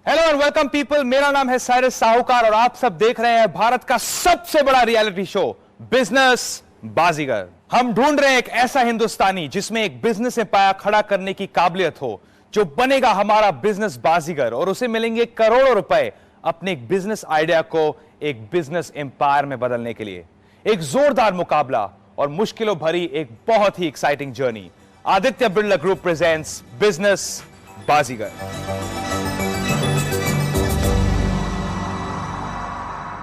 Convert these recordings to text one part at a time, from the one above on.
Hello and welcome people, मेरा नाम है साइरस साहूकार और आप सब देख रहे हैं भारत का सबसे बड़ा रियलिटी शो बिजनेस बाजीगर। हम ढूंढ रहे हैं एक ऐसा हिंदुस्तानी जिसमें एक बिजनेस एम्पायर खड़ा करने की काबिलियत हो, जो बनेगा हमारा बिजनेस बाजीगर और उसे मिलेंगे करोड़ों रुपए अपने एक बिजनेस आइडिया को एक बिजनेस एम्पायर में बदलने के लिए। एक जोरदार मुकाबला और मुश्किलों भरी एक बहुत ही exciting journey. Aditya Birla group presents business Baazigar.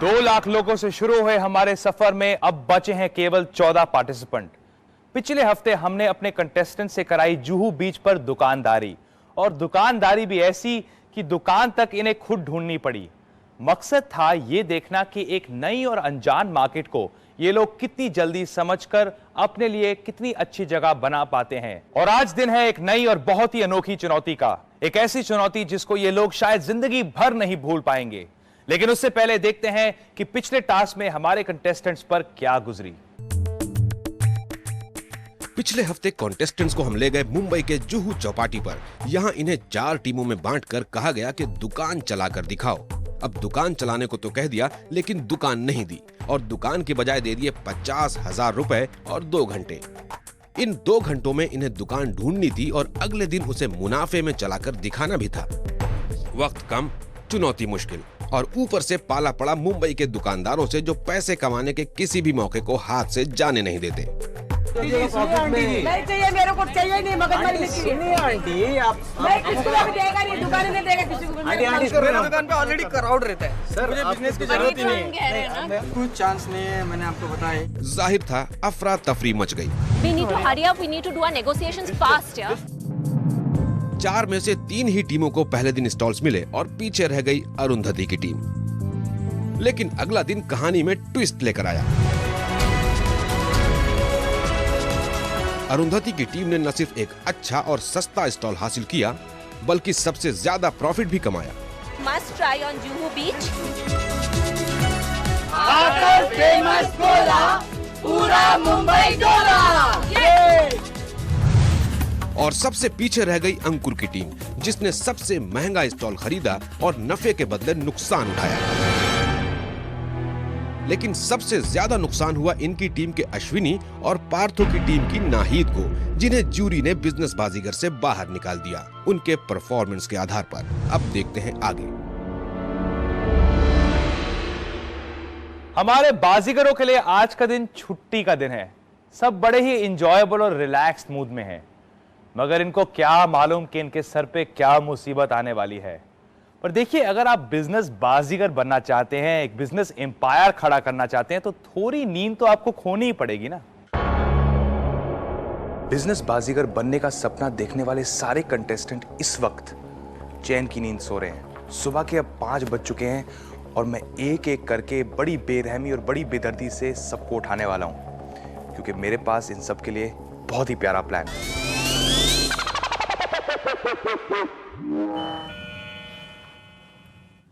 2 lakh लोगों से शुरू हुए हमारे सफर में अब बचे हैं केवल 14 पार्टिसिपेंट। पिछले हफ्ते हमने अपने कंटेस्टेंट से कराई जुहू बीच पर दुकानदारी, और दुकानदारी भी ऐसी कि दुकान तक इन्हें खुद ढूंढनी पड़ी। मकसद था यह देखना कि एक नई और अनजान मार्केट को ये लोग कितनी जल्दी समझकर अपने लिए कितनी अच्छी जगह बना पाते हैं। और आज दिन है एक नई और बहुत ही अनोखी चुनौती का, एक ऐसी चुनौती जिसको ये लोग शायद जिंदगी भर नहीं भूल पाएंगे। लेकिन उससे पहले देखते हैं कि पिछले टास्क में हमारे कंटेस्टेंट्स पर क्या गुजरी। पिछले हफ्ते कॉन्टेस्टेंट्स को हम ले गए मुंबई के जुहू चौपाटी पर। यहाँ इन्हें 4 टीमों में बांटकर कहा गया कि दुकान चलाकर दिखाओ। अब दुकान चलाने को तो कह दिया, लेकिन दुकान नहीं दी और दुकान के बजाय दे दिए 50,000 रुपए और 2 घंटे। इन 2 घंटों में इन्हें दुकान ढूंढनी थी और अगले दिन उसे मुनाफे में चलाकर दिखाना भी था। वक्त कम, चुनौती मुश्किल और ऊपर से पाला पड़ा मुंबई के दुकानदारों से, जो पैसे कमाने के किसी भी मौके को हाथ से जाने नहीं देते। नहीं चाहिए, मेरे को चाहिए नहीं, मगजमारी नहीं आंटी, आप किसी को भी देगा नहीं, दुकान में देगा किसी को। मेरे दुकान पे ऑलरेडी क्राउड रहता है सर, मुझे बिजनेस की जरूरत ही नहीं, कुछ चांस नहीं है, मैंने आपको बताया। जाहिर था अफरा तफरी मच गई। We need to hurry up, we need to do our negotiations fast, yeah? 4 में से 3 ही टीमों को पहले दिन स्टॉल्स मिले और पीछे रह गई अरुंधति की टीम। लेकिन अगला दिन कहानी में ट्विस्ट लेकर आया। अरुंधति की टीम ने न सिर्फ एक अच्छा और सस्ता स्टॉल हासिल किया, बल्कि सबसे ज्यादा प्रॉफिट भी कमाया। Must try on Juhu Beach. आकर फेमस बोला, पूरा मुंबई डोला। और सबसे पीछे रह गई अंकुर की टीम, जिसने सबसे महंगा स्टॉल खरीदा और नफे के बदले नुकसान उठाया। लेकिन सबसे ज्यादा नुकसान हुआ इनकी टीम के अश्विनी और पार्थो की टीम की नाहिद को, जिन्हें जूरी ने बिजनेस बाजीगर से बाहर निकाल दिया उनके परफॉर्मेंस के आधार पर। अब देखते हैं आगे। हमारे बाजीगरों के लिए आज का दिन छुट्टी का दिन है। सब बड़े ही इंजॉयबल और रिलैक्स्ड मूड में हैं। मगर इनको क्या मालूम कि इनके सर पे क्या मुसीबत आने वाली है। पर देखिए, अगर आप बिजनेस बाजीगर बनना चाहते हैं, एक बिजनेस एम्पायर खड़ा करना चाहते हैं, तो थोड़ी नींद तो आपको खोनी ही पड़ेगी ना। बिजनेस बाजीगर बनने का सपना देखने वाले सारे कंटेस्टेंट इस वक्त चैन की नींद सो रहे हैं। सुबह के अब 5 बज चुके हैं और मैं एक एक करके बड़ी बेरहमी और बड़ी बेदर्दी से सबको उठाने वाला हूं, क्योंकि मेरे पास इन सब के लिए बहुत ही प्यारा प्लान है।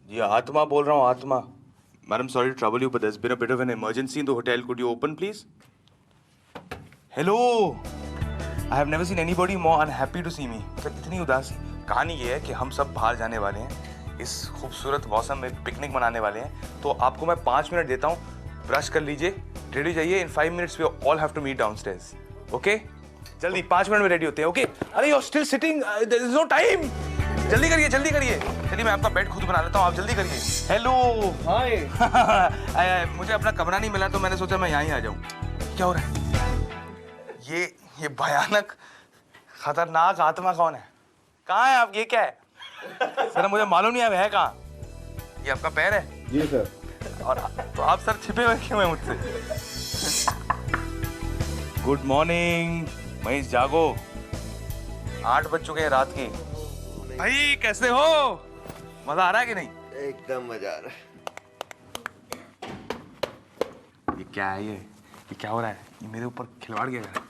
जी आत्मा बोल रहा हूँ, आत्मा। Madam, sorry to trouble you, but there's been a bit of an emergency in the hotel. Could you open please? Hello, I have never seen anybody more unhappy to see me. मतलब इतनी उदासी। कहानी ये है कि हम सब बाहर जाने वाले हैं, इस खूबसूरत मौसम में पिकनिक मनाने वाले हैं। तो आपको मैं 5 मिनट देता हूँ, ब्रश कर लीजिए, रेडी जाइए। In 5 minutes we all have to meet downstairs, okay? जल्दी 5 मिनट में रेडी होते हैं, ओके? अरे you still sitting, there is no time. जल्दी करिए, जल्दी करिए। चलिए मैं आपका बेड खुद बना लेता हूँ, आप जल्दी करिए। Hello hi. मुझे अपना कमरा नहीं मिला तो मैंने सोचा मैं यहाँ ही आ जाऊँ। क्या हो रहा है? ये भयानक खतरनाक आत्मा कौन है? कहाँ है आप? ये क्या है सर? मुझे मालूम नहीं है कहाँ। ये आपका पैर है? जी सर। और तो आप सर छिपे हुए क्यों हैं मुझसे? गुड मॉर्निंग महेश, जागो, 8 बज चुके हैं रात के। भाई कैसे हो? मजा आ रहा है कि नहीं? एकदम मजा आ रहा है। ये क्या है? ये क्या हो रहा है? ये मेरे ऊपर खिलवाड़ किया जा रहा है।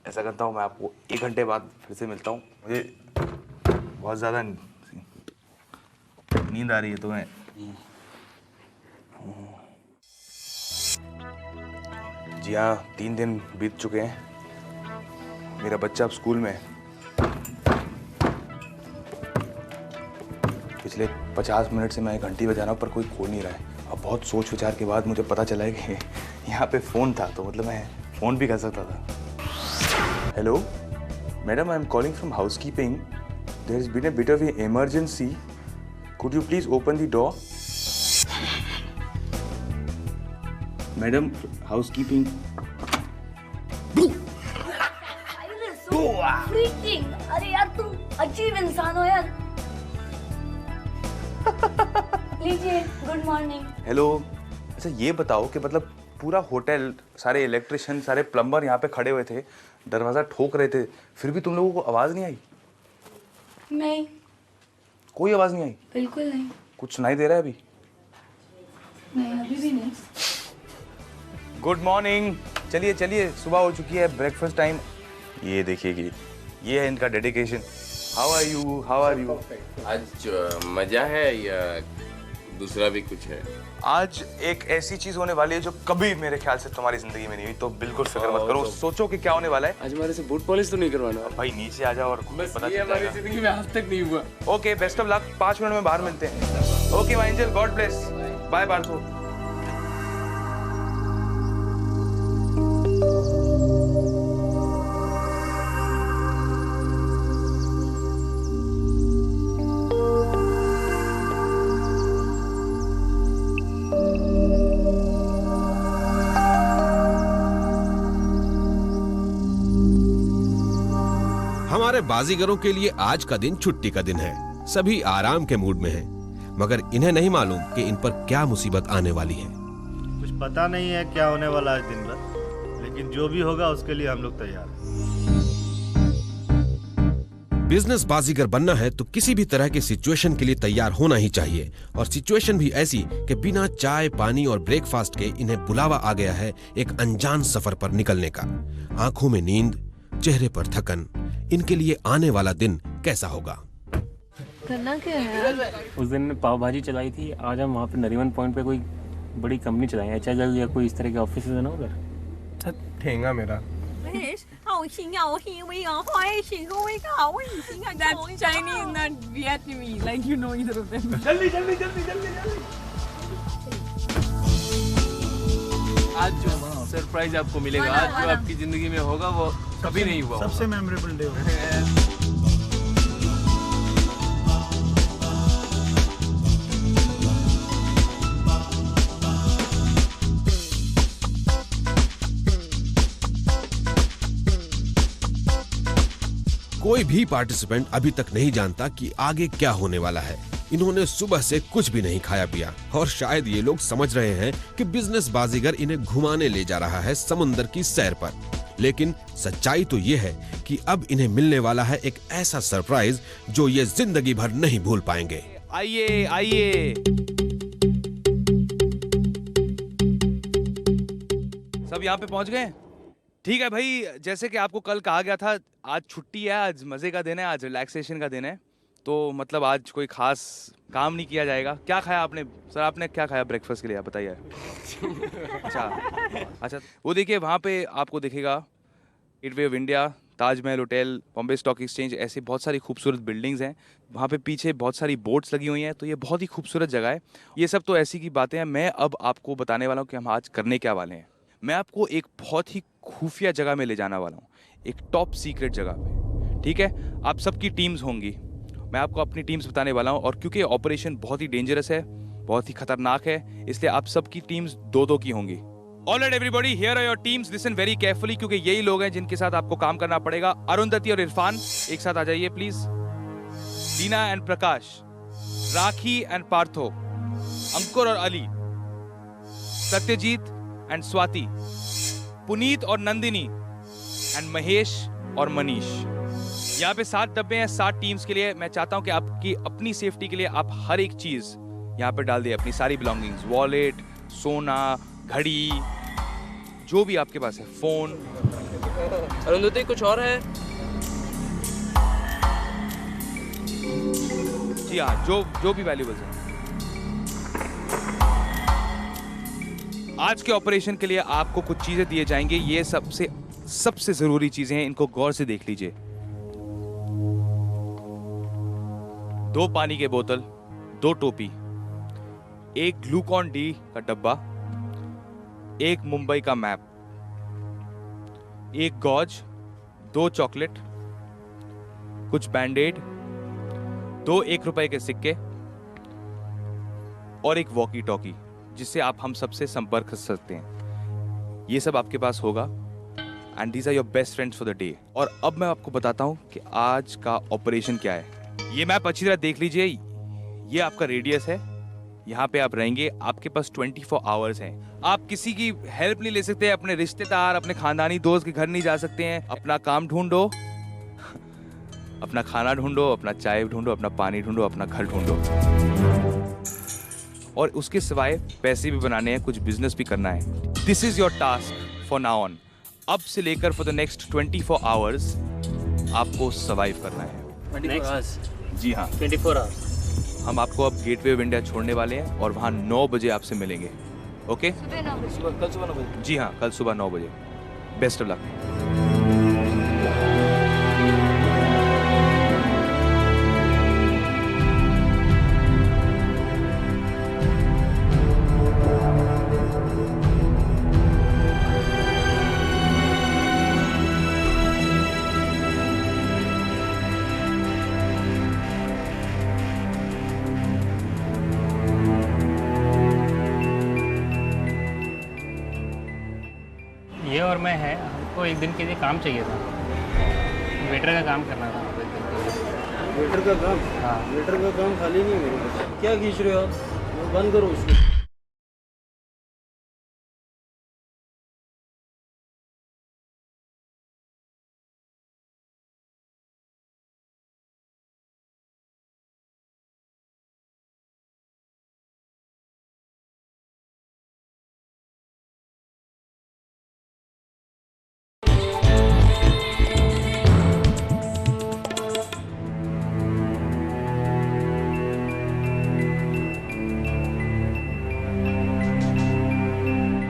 ऐसा करता हूँ मैं आपको 1 घंटे बाद फिर से मिलता हूँ। मुझे बहुत ज़्यादा नींद आ रही है तो मैं जी हाँ, 3 दिन बीत चुके हैं। मेरा बच्चा अब स्कूल में है। पिछले 50 मिनट से मैं घंटी बजा रहा हूँ पर कोई खोल नहीं रहा है। अब बहुत सोच विचार के बाद मुझे पता चला है कि यहाँ पे फ़ोन था, तो मतलब मैं फ़ोन भी कर सकता था। Hello madam, I am calling from housekeeping. There is been a bit of emergency. Could you please open the door? Madam, housekeeping. Freaking! अरे यार तुम अजीब इंसान हो यार। लीजिए, गुड मॉर्निंग। हेलो। अच्छा ये बताओ कि मतलब पूरा होटल, सारे इलेक्ट्रिशियन, सारे प्लम्बर यहाँ पे खड़े हुए थे, दरवाज़ा ठोक रहे थे, फिर भी तुम लोगों को आवाज़ नहीं आई? नहीं, कोई आवाज़ नहीं आई? बिल्कुल नहीं। कुछ सुनाई दे रहा है अभी? नहीं, अभी भी नहीं। Good morning. चलिए चलिए, सुबह हो चुकी है, ब्रेकफास्ट टाइम। ये देखिए कि ये है इनका dedication. How are you? How are you? आज मजा है या दूसरा भी कुछ है? आज एक ऐसी चीज होने वाली है जो कभी मेरे ख्याल से तुम्हारी जिंदगी में नहीं हुई, तो बिल्कुल फिक्र मत करो। सोचो कि क्या होने वाला है। आज हमारे से बूट पॉलिश तो नहीं करवाना? भाई नीचे आ जाओ और बस पता ये चल हमारी जाएगा। जिंदगी में आज तक नहीं हुआ। Okay, best of luck. 5 minute में बाहर मिलते हैं। Okay my angel, God bless. Bye बारसो। हमारे बाजीगरों के लिए आज का दिन छुट्टी का दिन है। सभी आराम के मूड में हैं, मगर इन्हें नहीं मालूम कि इन पर क्या मुसीबत आने वाली है। कुछ पता नहीं है क्या होने वाला है दिन भर, लेकिन जो भी होगा उसके लिए हम लोग तैयार हैं। बिजनेस बाजीगर बनना है तो किसी भी तरह के सिचुएशन के लिए तैयार होना ही चाहिए, और सिचुएशन भी ऐसी कि बिना चाय पानी और ब्रेकफास्ट के इन्हें बुलावा आ गया है एक अनजान सफर पर निकलने का। आंखों में नींद, चेहरे पर थकन, इनके लिए आने वाला दिन कैसा होगा? करना क्या है? उस दिन पाव भाजी चलाई थी, आज हम वहाँ पे नरीमन पॉइंट पे कोई बड़ी कंपनी चलाएं, HLL या कोई इस तरह के ऑफिस है ना उधर। ठेंगा मेरा। That's Chinese, not Vietnamese. Like you know either of them. जल्दी जल्दी जल्दी जल्दी जल्दी। आज जो सरप्राइज आपको मिलेगा, आज जो आपकी जिंदगी में होगा वो कभी नहीं हुआ। सबसे मेमोरेबल डे होगा। कोई भी पार्टिसिपेंट अभी तक नहीं जानता कि आगे क्या होने वाला है। इन्होंने सुबह से कुछ भी नहीं खाया पिया, और शायद ये लोग समझ रहे हैं कि बिजनेस बाजीगर इन्हें घुमाने ले जा रहा है समुंदर की सैर पर। लेकिन सच्चाई तो ये है कि अब इन्हें मिलने वाला है एक ऐसा सरप्राइज जो ये जिंदगी भर नहीं भूल पाएंगे। आइए आइए, सब यहाँ पे पहुंच गए? ठीक है भाई, जैसे कि आपको कल कहा गया था, आज छुट्टी है, आज मजे का दिन है, आज रिलैक्सेशन का दिन है, तो मतलब आज कोई खास काम नहीं किया जाएगा। क्या खाया आपने सर? आपने क्या खाया ब्रेकफास्ट के लिए, आप बताइए। अच्छा, वो देखिए वहाँ पे आपको दिखेगा gateway of India, Taj Mahal hotel, Bombay stock exchange, ऐसे बहुत सारी खूबसूरत बिल्डिंग्स हैं। वहाँ पे पीछे बहुत सारी बोट्स लगी हुई हैं, तो ये बहुत ही खूबसूरत जगह है। ये सब तो ऐसी की बातें हैं। मैं अब आपको बताने वाला हूँ कि हम आज करने क्या वाले हैं। मैं आपको एक बहुत ही खुफिया जगह में ले जाने वाला हूँ, एक टॉप सीक्रेट जगह पे। ठीक है, आप सबकी टीम्स होंगी, मैं आपको अपनी टीम्स बताने वाला हूँ। और क्योंकि ऑपरेशन बहुत ही डेंजरस है, बहुत ही खतरनाक है, इसलिए आप सबकी टीम्स 2-2 की होंगी। Alright everybody, here are your teams, listen very carefully, क्योंकि यही लोग हैं जिनके साथ आपको काम करना पड़ेगा। अरुंधति और इरफान एक साथ आ जाइए please. Dina and Prakash, Rakhi and Partho, Ankur और अली, सत्यजीत एंड स्वाति, पुनीत और नंदिनी, एंड महेश और मनीष। यहाँ पे 7 डब्बे हैं 7 टीम्स के लिए। मैं चाहता हूँ कि आपकी अपनी सेफ्टी के लिए आप हर एक चीज यहाँ पे डाल दिए, अपनी सारी बिलोंगिंग्स, वॉलेट, सोना, घड़ी, जो भी आपके पास है, फोन। अरुंधति कुछ और है? जी हाँ, जो भी वैल्यूबल्स है। आज के ऑपरेशन के लिए आपको कुछ चीजें दिए जाएंगे, ये सबसे जरूरी चीजें हैं, इनको गौर से देख लीजिए। 2 पानी के बोतल, 2 टोपी, 1 ग्लूकॉन डी का डब्बा, 1 मुंबई का मैप, 1 गॉज, 2 चॉकलेट, कुछ बैंडेड, 2 1 रुपए के सिक्के और 1 वॉकी टॉकी, जिससे आप हम सबसे संपर्क कर सकते हैं। ये सब आपके पास होगा and these are your best friends for the day. और अब मैं आपको बताता हूं कि आज का ऑपरेशन क्या है। ये मैप अच्छी तरह देख लीजिए, ये आपका रेडियस है, यहाँ पे आप रहेंगे। आपके पास 24 आवर्स हैं। आप किसी की हेल्प नहीं ले सकते, अपने रिश्तेदार, अपने खानदानी दोस्त के घर नहीं जा सकते हैं। अपना काम ढूंढो, अपना खाना ढूंढो, अपना चाय ढूंढो, अपना पानी ढूंढो, अपना घर ढूंढो। और उसके सिवाय पैसे भी बनाने हैं, कुछ बिजनेस भी करना है। This is your task for now on. अब से लेकर फॉर द नेक्स्ट 24 आवर्स आपको सर्वाइव करना है। जी हाँ, 24 आवर्स। हम आपको अब गेटवे ऑफ इंडिया छोड़ने वाले हैं और वहाँ 9 बजे आपसे मिलेंगे। ओके? कल सुबह 9 बजे। जी हाँ, कल सुबह 9 बजे। Best of luck. ये और मैं है, हमको एक दिन के लिए काम चाहिए था, वेटर का काम करना था। वेटर का काम? हाँ। वेटर का काम खाली नहीं है मेरे पास। क्या खींच रहे हो आप? बंद करो उसको।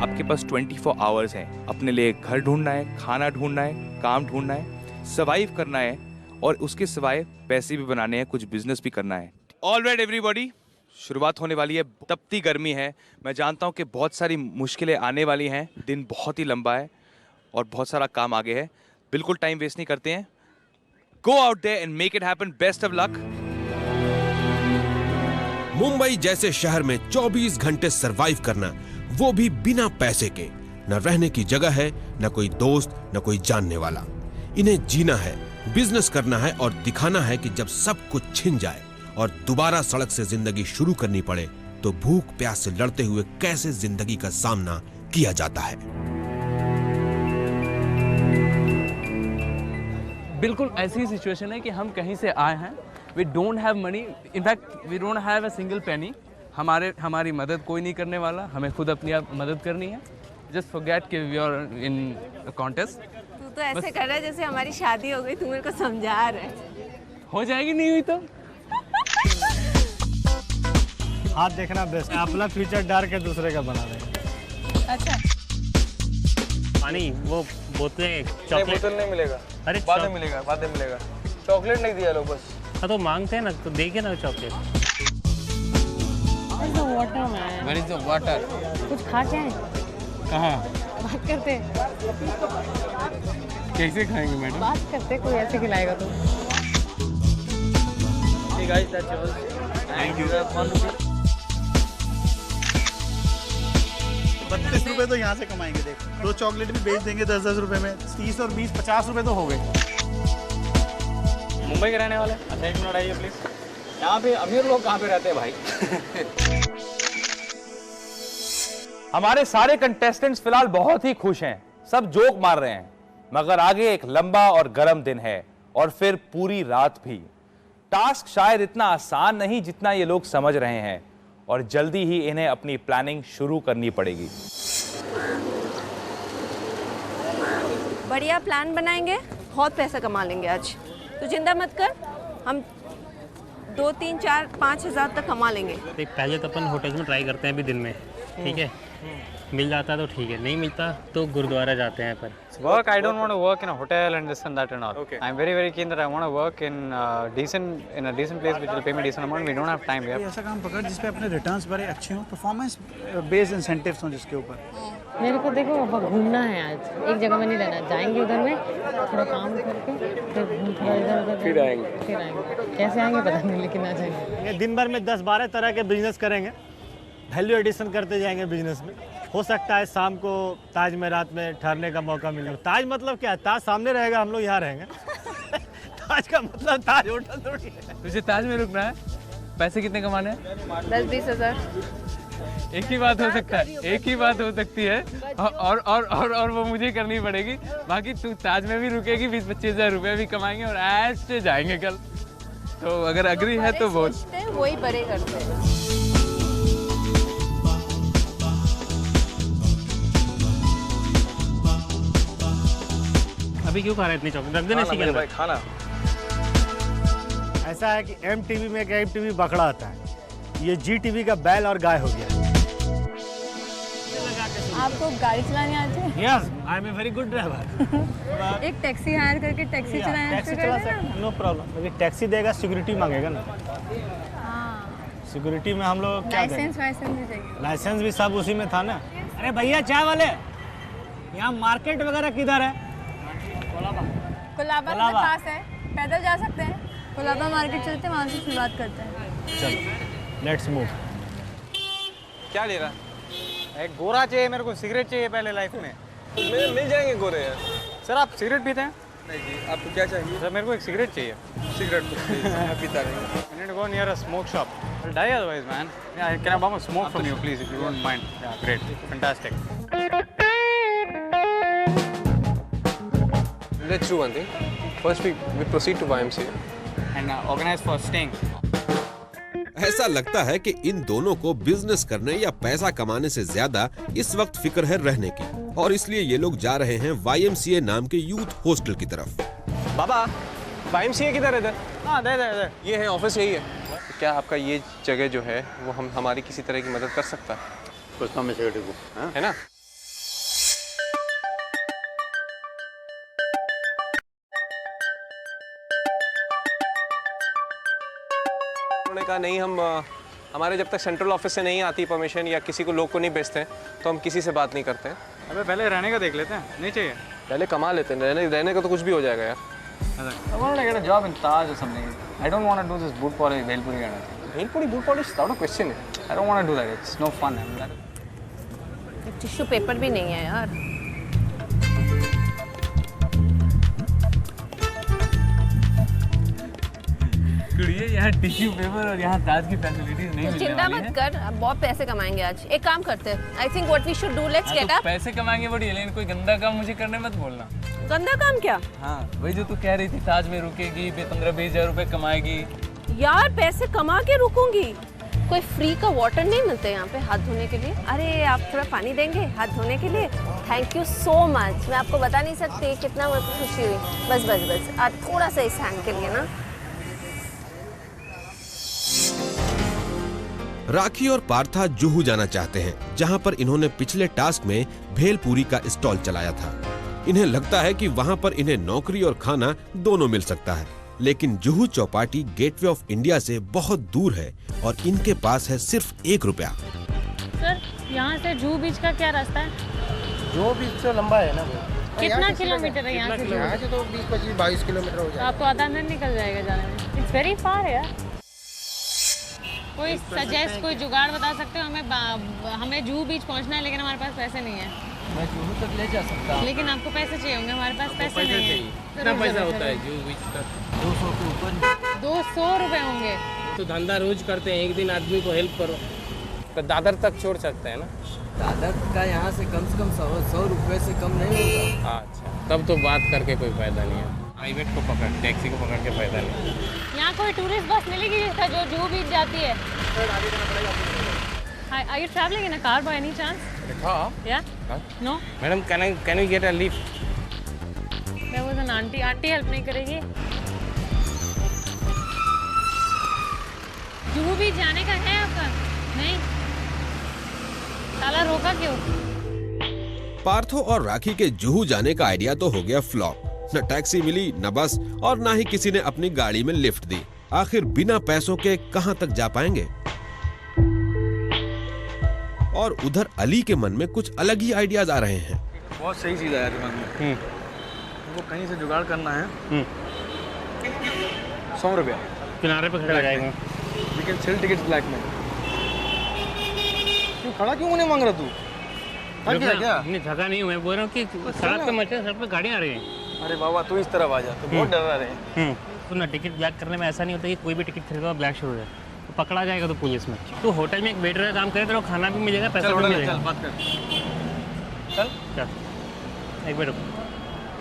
आपके पास 24 आवर्स हैं। अपने लिए घर ढूंढना है, खाना ढूंढना है, काम ढूंढना है, सर्वाइव करना है और उसके सिवाय पैसे भी बनाने हैं, कुछ बिजनेस भी करना है। ऑलराइट एवरीबॉडी, शुरुआत होने वाली है। तपती गर्मी है, मैं जानता हूं कि बहुत सारी मुश्किलें आने वाली हैं, दिन बहुत ही लंबा है और बहुत सारा काम आगे है। बिल्कुल टाइम वेस्ट नहीं करते हैं। Go out there and make it happen. Best of luck. Mumbai जैसे शहर में 24 घंटे सरवाइव करना, वो भी बिना पैसे के। न रहने की जगह है, न कोई दोस्त, न कोई जानने वाला। इन्हें जीना है, बिजनेस करना है और दिखाना है कि जब सब कुछ छिन जाए और दोबारा सड़क से जिंदगी शुरू करनी पड़े तो भूख प्यास से लड़ते हुए कैसे जिंदगी का सामना किया जाता है। बिल्कुल ऐसी सिचुएशन है कि हम कहीं से आए हैं, we don't have money, in fact we don't have a single penny. हमारी मदद कोई नहीं करने वाला, हमें खुद अपनी आप मदद करनी है। जस्ट फॉरगेट कि we are in a contest. तू तो ऐसे कर रहा है जैसे हमारी शादी हो गई, तू मेरे को समझा रहा है। हो जाएगी, नहीं हुई तो हाथ देखना बेस्ट, अपना फ्यूचर डार के दूसरे का बना रहे हैं। अच्छा, पानी, वो बोतलें, नहीं, चॉकलेट। बोतल नहीं मिलेगा। अरे बाद में मिलेगा, बाद में मिलेगा। चॉकलेट नहीं दिया लो बस। हाँ तो मांगते हैं ना, तो देखिए ना chocolate. Water man, where is the water? कुछ खा के आए? कहाँ? बात करते हैं, कैसे खाएंगे मैडम? बात करते कोई ऐसे खिलाएगा तो। Thank you. 32 रुपए तो यहाँ से कमाएंगे। देखो 2 चॉकलेट भी बेच देंगे 10-10 रुपए में, 30 और 20 50 रुपए तो हो गए। मुंबई के रहने वाले? अच्छा 1 मिनट आइए प्लीज। यहाँ पे अमीर लोग कहाँ पे रहते हैं भाई? हमारे सारे कंटेस्टेंट्स फिलहाल बहुत ही खुश हैं, सब जोक मार रहे हैं, मगर आगे एक लंबा और गर्म दिन है और फिर पूरी रात भी। टास्क शायद इतना आसान नहीं जितना ये लोग समझ रहे हैं और जल्दी ही इन्हें अपनी प्लानिंग शुरू करनी पड़ेगी। बढ़िया प्लान बनाएंगे, बहुत पैसा कमा लेंगे आज। तो चिंता मत कर, हम 2, 3, 4, 5 हज़ार तक कमा लेंगे। पहले तो अपन होटल में ट्राई करते हैं अभी दिन में, ठीक है? मिल जाता तो ठीक है, नहीं मिलता तो गुरुद्वारा जाते हैं। पर Work, I don't want to work in a hotel and this and that and all. Okay. I'm very very keen that I want to work in a decent place which will pay me decent amount. We don't have time here. ऐसा काम पकड़ जिसपे अपने returns बड़े अच्छे हों, performance based incentives हों जिसके ऊपर। मेरे को देखो अब घूमना है आज, एक जगह में नहीं रहना, जाएंगे उधर में थोड़ा काम करके फिर थोड़ा इधर उधर फिर आएंगे। कैसे आएंगे पता नहीं, लेकिन आ जाएंगे। दिन भर में 10-12 तरह के बिजनेस करेंगे, वैल्यू एडिशन करते जाएंगे बिजनेस में। हो सकता है शाम को ताज में रात में ठहरने का मौका मिले। ताज मतलब क्या? ताज सामने रहेगा, हम लोग यहाँ रहेंगे। ताज का मतलब ताज होटल थोड़ी है। तुझे ताज में रुकना है? पैसे कितने कमाने हैं? 10-20 हज़ार। एक ही बात हो सकता है, एक ही बात हो सकती है और वो मुझे करनी पड़ेगी। बाकी तू ताज में भी रुकेगी, 20-25 हज़ार रुपये भी कमाएंगे और ऐसे जाएंगे कल। तो अगर अग्री है तो बोल। वही बड़े करते हैं। अभी क्यों खा रहे इतनी चॉकलेट? रख देना चाहिए भाई खाना। ऐसा है कि MTV में एक MTV बकड़ा आता है, ये GTV का बैल और गाय हो गया। आपको गाड़ी चलानी आती है? Yes, I am a very good driver. एक टैक्सी हायर करके टैक्सी चलाना टैक्सी चला सकते, नो प्रॉब्लम। लेकिन टैक्सी देगा, सिक्योरिटी मांगेगा ना। सिक्योरिटी में हम लोग क्या देंगे? लाइसेंस भी चाहिए। लाइसेंस भी सब उसी में था ना। अरे भैया चाय वाले, यहाँ मार्केट वगैरह किधर है? कोलाबा के पास है, पैदल जा सकते हैं। कोलाबा मार्केट चलते हैं, वहाँ से शुरुआत करते हैं। चलो लेट्स मूव। क्या ले रहा? एक गोरा चाहिए मेरे को, सिगरेट चाहिए पहले लाइफ में। मिल जाएंगे गोरे यार। सर आप सिगरेट पीते हैं? नहीं जी, आपको क्या चाहिए? सर मेरे को एक सिगरेट चाहिए। सिगरेट पीता नहीं। I need to go near a smoke shop. I'll die otherwise, man. Yeah, can I borrow a smoke from you, please, if you don't mind? Yeah, great, fantastic. Let's do one thing. First we proceed to YMCA And organize for staying. ऐसा लगता है कि इन दोनों को business करने या पैसा कमाने से ज्यादा इस वक्त फिक्र है रहने की, और इसलिए ये लोग जा रहे हैं YMCA नाम के यूथ हॉस्टल की तरफ। बाबा, YMCA किधर है इधर? हाँ दे। ये है ऑफिस, यही है। क्या आपका ये जगह जो है वो हमारी किसी तरह की मदद कर सकता है? पूछता हूँ मैं सिगरेट को, है ना? उन्होंने कहा नहीं, हमारे जब तक सेंट्रल ऑफिस से नहीं आती परमिशन या किसी को लोग को नहीं बेचते तो हम किसी से बात नहीं करते हैं। अबे पहले रहने का देख लेते हैं, नहीं चाहिए? पहले कमा लेते हैं, रहने का तो कुछ भी हो जाएगा यार। I want to get a job in Taj or something. I don't want to do this boot polish, bhelpuri kind of thing. Bhelpuri, boot polish, out of question. I don't want to do that. It's no fun. Tissue paper भी नहीं है यार। कुड़िए, यहाँ tissue paper और यहाँ ताज की facilities नहीं मिलने चिंता वाली मत हैं। कर, अब बहुत पैसे कमाएंगे आज। एक काम करते हैं, I think what we should do, let's get up. पैसे कमाएंगे बढ़िया, लेकिन कोई गंदा काम मुझे करने मत बोलना। गंदा काम क्या? हाँ, वही जो तू कह रही थी, ताज में रुकेगी, 15-20 हज़ार रुपए कमाएगी। यार पैसे कमा के रुकूंगी। कोई फ्री का वाटर नहीं मिलता यहाँ पे हाथ धोने के लिए? अरे आप थोड़ा पानी देंगे हाथ धोने के लिए? Thank you so much. मैं आपको बता नहीं सकती कितना मेरे को खुशी हुई। बस आज थोड़ा सा इस हैंड के लिए ना। राखी और पार्था जुहू जाना चाहते हैं, जहां पर इन्होंने पिछले टास्क में भेलपूरी का स्टॉल चलाया था। इन्हें लगता है कि वहां पर इन्हें नौकरी और खाना दोनों मिल सकता है, लेकिन Juhu Chowpatty gateway of India से बहुत दूर है और इनके पास है सिर्फ 1 रुपया। सर यहाँ से जुहू बीच का क्या रास्ता है? जो भी इससे लंबा है ना वो। कितना किलोमीटर है यहाँ से? यहाँ से तो 20-22 किलोमीटर हो जाएगा। आपको आधा दिन निकल जाएगा जाने में। इट्स वेरी फार यार। कोई सजेस्ट, कोई जुगाड़ बता सकते हो हमें? हमें जुहू बीच पहुँचना है लेकिन हमारे पास पैसे नहीं है। मैं जुहू तक ले जा सकता हूँ। लेकिन आपको पैसे चाहिए होंगे, हमारे पास पैसे नहीं है। कितना पैसा होता है जुहू बीच तक? 200 के ऊपर। 200 रुपए होंगे। तो धंधा रोज करते हैं, एक दिन आदमी को हेल्प करो तो दादर तक छोड़ सकते हैं ना। दादर का यहाँ से कम 100 रुपये से कम नहीं होगा। अच्छा, तब तो बात करके कोई फायदा नहीं है। प्राइवेट को पकड़, टैक्सी को पकड़ के फायदा नहीं। यहाँ कोई टूरिस्ट बस मिलेगी जिसका जो जुहू बीच जाती है? Are you traveling in a car by any chance? Yeah? No? Madam can you get a lift? There was an auntie. Aunty help नहीं करेगी? जुहू बीच जाने का है आपका? नहीं? साला रोका क्यों? पार्थो और राखी के जुहू जाने का आइडिया तो हो गया फ्लॉप। न टैक्सी मिली, न बस, और न ही किसी ने अपनी गाड़ी में लिफ्ट दी। आखिर बिना पैसों के कहां तक जा पाएंगे? और उधर अली के मन में कुछ अलग ही आइडियाज आ रहे हैं। बहुत सही चीज आया दिमाग में। वो कहीं से जुगाड़ करना है। 100 रुपया किनारे पे खड़ा जाएगा। We can sell tickets black में। क्यों खड़ा क्यों नहीं मांग रहा तू? थक गया क्या? नहीं थका नहीं हूँ, मैं बोल रहा हूँ कि सड़क पे मचे, सड़क पे गाड़ियाँ आ रही हैं। अरे बाबा तू इस तरफ आ जा, तो बहुत डर रहे हैं। सुनना, टिकट ब्लैक करने में ऐसा नहीं होता कि कोई भी टिकट खरीदा ब्लैक शुरू है तो पकड़ा जाएगा तो पुलिस में। तो होटल में एक वेटर का काम करे तो खाना भी मिलेगा, पैसा भी मिलेगा। चल बात कर। चल एक मिनट।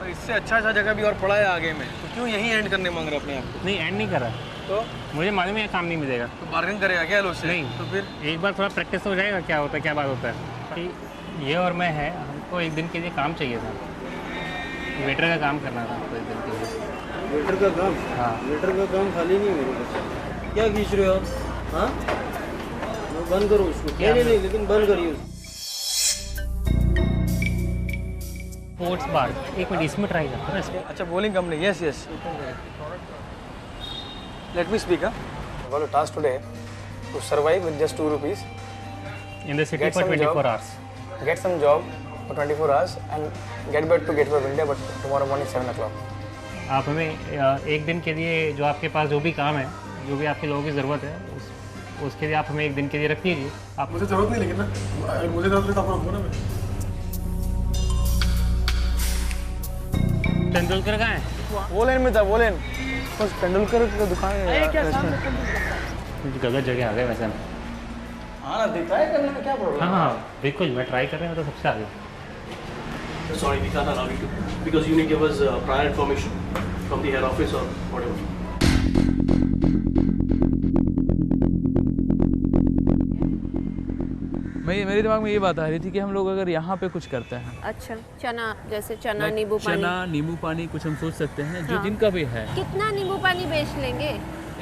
तो इससे अच्छा जगह भी और पड़ा है आगे में, तो क्यों यहीं एंड करने मांग रहा अपने आप को? नहीं, एंड नहीं कर रहा तो मुझे मालूम है काम नहीं मिलेगा। तो बार्गेन करेगा क्या लोग से? नहीं, तो फिर एक बार थोड़ा प्रैक्टिस हो जाएगा क्या होता है, क्या बात होता है। कि ये और मैं है, हमको एक दिन के लिए काम चाहिए था, वेटर का काम करना था हमको एक दिन के लिए। वेटर का काम? हाँ। वेटर का काम खाली नहीं मेरे पास। क्या खींच रहे हो आप? हाँ, बंद करो उसको। नहीं, लेकिन बंद करिए। स्पोर्ट्स बार, एक मिनट इसमें ट्राई करते हैं। अच्छा, bowling company. Yes. Let me speak. Well, task today to survive with just 2 rupees. In the city for 24 hours. Get some job for 24 hours and get back to Gateway of India, but tomorrow morning 7 o'clock. आप हमें एक दिन के लिए जो आपके पास जो भी काम है, जो भी आपके लोगों की ज़रूरत है, उसके लिए आप हमें एक दिन के लिए रख लीजिए। आप मुझे ज़रूरत नहीं, लेकिन ना मुझे ज़रूरत है तो आप रखो ना। मैं तेंदुलकर कहाँ है? वो लेन में था, वो लेन। बस तेंदुलकर की दुकान है। गलत जगह आ गए वैसे। हाँ ना, ट्राई करने में क्या प्रॉब्लम? हाँ बिल्कुल, मैं ट्राई कर रहा हूँ तो सबसे आगे। Sorry, we can't allow you to, because you may give us prior information from the head office or whatever. मेरे दिमाग में ये बात आ रही थी कि हम लोग अगर यहाँ पे कुछ करते हैं, अच्छा चना, जैसे चना नींबू पानी, चना नींबू पानी कुछ हम सोच सकते हैं जो हाँ। जिनका भी है। कितना नींबू पानी बेच लेंगे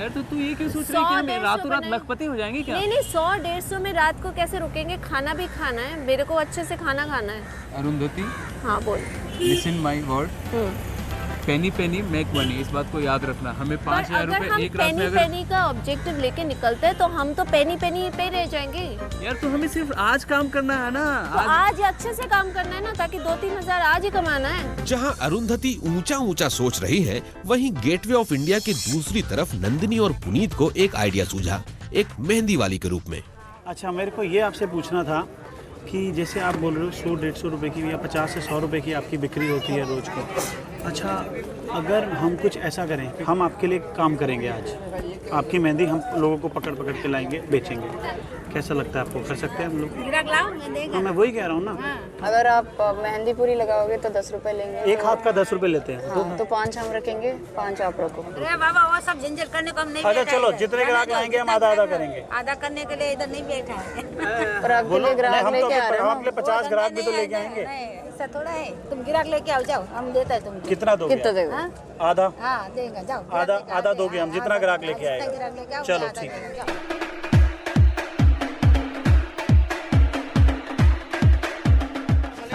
यार? तो तू ये क्यों सोच रही है कि हम रातों रात लखपति हो जाएंगे क्या? नहीं, 100-150 में रात को कैसे रुकेंगे? खाना भी खाना है, मेरे को अच्छे से खाना खाना है। अरुंधति, हाँ बोल। Listen my word, Penney Penney make money, इस बात को याद रखना। हमें 5,000 रुपए एक रात में अगर पेनी का ऑब्जेक्टिव लेके निकलते हैं तो हम तो पेनी पे रह जाएंगे। यार तो हमें सिर्फ आज काम करना है ना, तो आज अच्छे से काम करना है ना, ताकि 2-3 हजार आज ही कमाना है। जहां अरुंधति ऊंचा सोच रही है, वहीं गेटवे ऑफ इंडिया की दूसरी तरफ नंदिनी और पुनीत को एक आइडिया सूझा, एक मेहंदी वाली के रूप में। अच्छा, मेरे को ये आपसे पूछना था कि जैसे आप बोल रहे हो 100-150 रुपए की या 50 से 100 रुपए की आपकी बिक्री होती है रोज की। अच्छा, अगर हम कुछ ऐसा करें, हम आपके लिए काम करेंगे आज, आपकी मेहंदी हम लोगों को पकड़ के लाएंगे, बेचेंगे, कैसा लगता है आपको? कर सकते हैं हम लोग? हाँ, मैं वही कह रहा हूँ ना। अगर आप मेहंदी पूरी लगाओगे तो 10 रुपए लेंगे। एक हाथ का 10 रुपए लेते हैं। हाँ, तो 5 हम रखेंगे, 5 आप रखो। अरे बाबा, वो सब झंझट करने को हम नहीं। अच्छा चलो, जितने ग्राहक लाएंगे हम आधा करेंगे। आधा करने के लिए इधर नहीं बैठा है। पर आपके लिए ग्राहक लेके आ रहे हैं, हम 50 ग्राहक भी तो लेके आएंगे। ऐसा थोड़ा है, तुम ग्राहक लेके आओ, जाओ, हम देता है तुम। कितना दोगे? कितना देगा? आधा। हाँ देगा, जाओ। आधा दोगे हम, जितना ग्राहक लेके आएगा। चलो ठीक है।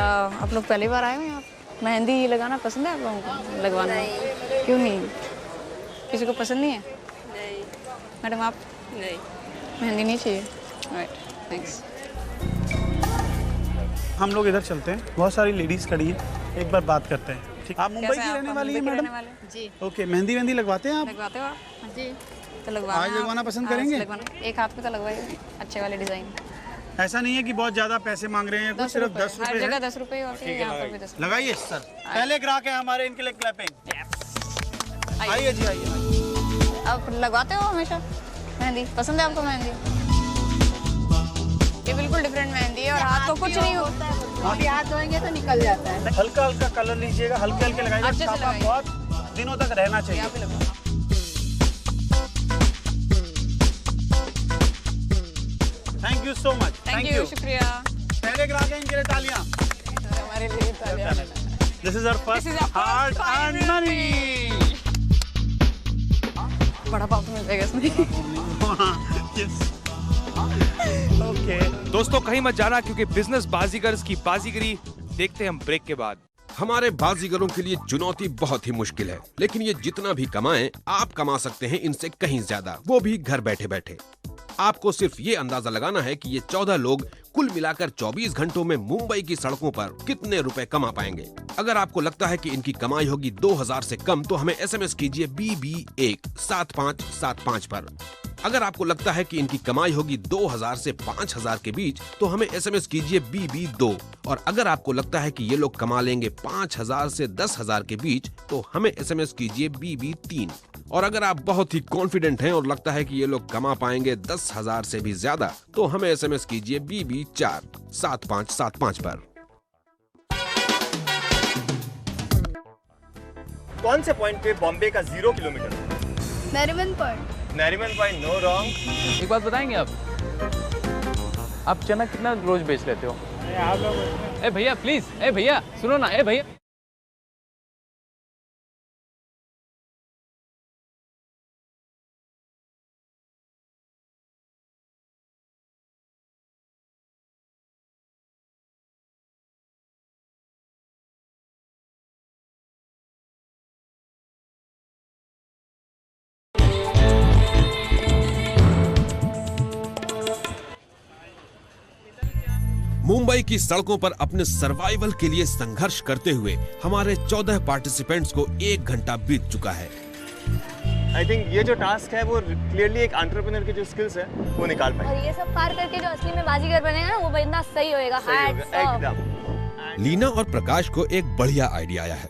आप लोग पहली बार आए हो यहाँ? मेहंदी लगाना पसंद है आप लोगों को? लगवाना? क्यों नहीं? किसी को पसंद नहीं है? नहीं। मैडम आप? नहीं। मेहंदी नहीं चाहिए? Right, thanks. हम लोग इधर चलते हैं, बहुत सारी लेडीज खड़ी हैं, एक बार बात करते हैं। ठीक, आप मुंबई की रहने वाली हैं मैडम? जी। ओके, मेहंदी वेहंदी लगवाते हैं आप? लगवाते हो आप? जी। तो लगवाना आज लगवाना पसंद करेंगे? एक हाथ में तो लगवाइए, अच्छे वाले डिजाइन। ऐसा नहीं है कि बहुत ज्यादा पैसे मांग रहे हैं, कुछ सिर्फ 10 रुपए हर जगह है। 10 रुपए होते हैं, यहाँ पर भी 10 रुपए। लगाइए सर, पहले ग्राहक है हमारे, इनके लिए क्लैपिंग। आइए जी, आइए। आप लगवाते हो हमेशा मेहंदी? पसंद है आपको मेहंदी? ये बिल्कुल डिफरेंट मेहंदी है और हाथ को कुछ नहीं होता है, अभी हाथ धोएंगे तो निकल जाता है। हल्का हल्का कलर लीजिएगा, हल्के हल्के लगाइएगा, अच्छे से छापा लगाइए। बहुत दिनों तक रहना चाहिए। Thank you so much. Thank you, शुक्रिया। पहले ग्राहक हैं, इनके लिए तालियां। हमारे लिए तालियां। This is our first hard earned money. बड़ा पाप मिल जाएगा इसमें। ओके दोस्तों कहीं मत जाना, क्योंकि बिजनेस बाजीगर्स की बाजीगरी देखते हैं हम ब्रेक के बाद। हमारे बाजीगरों के लिए चुनौती बहुत ही मुश्किल है, लेकिन ये जितना भी कमाएं, आप कमा सकते हैं इनसे कहीं ज्यादा, वो भी घर बैठे बैठे। आपको सिर्फ ये अंदाजा लगाना है कि ये 14 लोग कुल मिलाकर 24 घंटों में मुंबई की सड़कों पर कितने रुपए कमा पाएंगे। अगर आपको लगता है कि इनकी कमाई होगी 2000 से कम, तो हमें SMS कीजिए BB1 7575 पर। अगर आपको लगता है कि इनकी कमाई होगी 2000 से 5000 के बीच, तो हमें SMS कीजिए BB2। और अगर आपको लगता है कि ये लोग कमा लेंगे 5000 से 10000 के बीच, तो हमें SMS कीजिए BB3। और अगर आप बहुत ही कॉन्फिडेंट हैं और लगता है कि ये लोग कमा पाएंगे 10,000 से भी ज्यादा, तो हमें SMS कीजिए BB4 7575 पर। कौन से पॉइंट पे बॉम्बे का 0 kilometre? Nariman point. Nariman point, no wrong. एक बात बताएंगे आप चना कितना रोज बेच लेते हो? ए भैया प्लीज, ए भैया सुनो ना, ए भैया। मुंबई की सड़कों पर अपने सर्वाइवल के लिए संघर्ष करते हुए हमारे 14 पार्टिसिपेंट्स को 1 घंटा बीत चुका है। आई थिंक ये जो टास्क है वो क्लियरली एक एंटरप्रेन्योर के जो स्किल्स है वो निकाल पाए। और ये सब पार करके जो असली में बाजीगर बनेगा ना, वो बंदा सही होएगा। एकदम। लीना और प्रकाश को एक बढ़िया आइडिया आया है।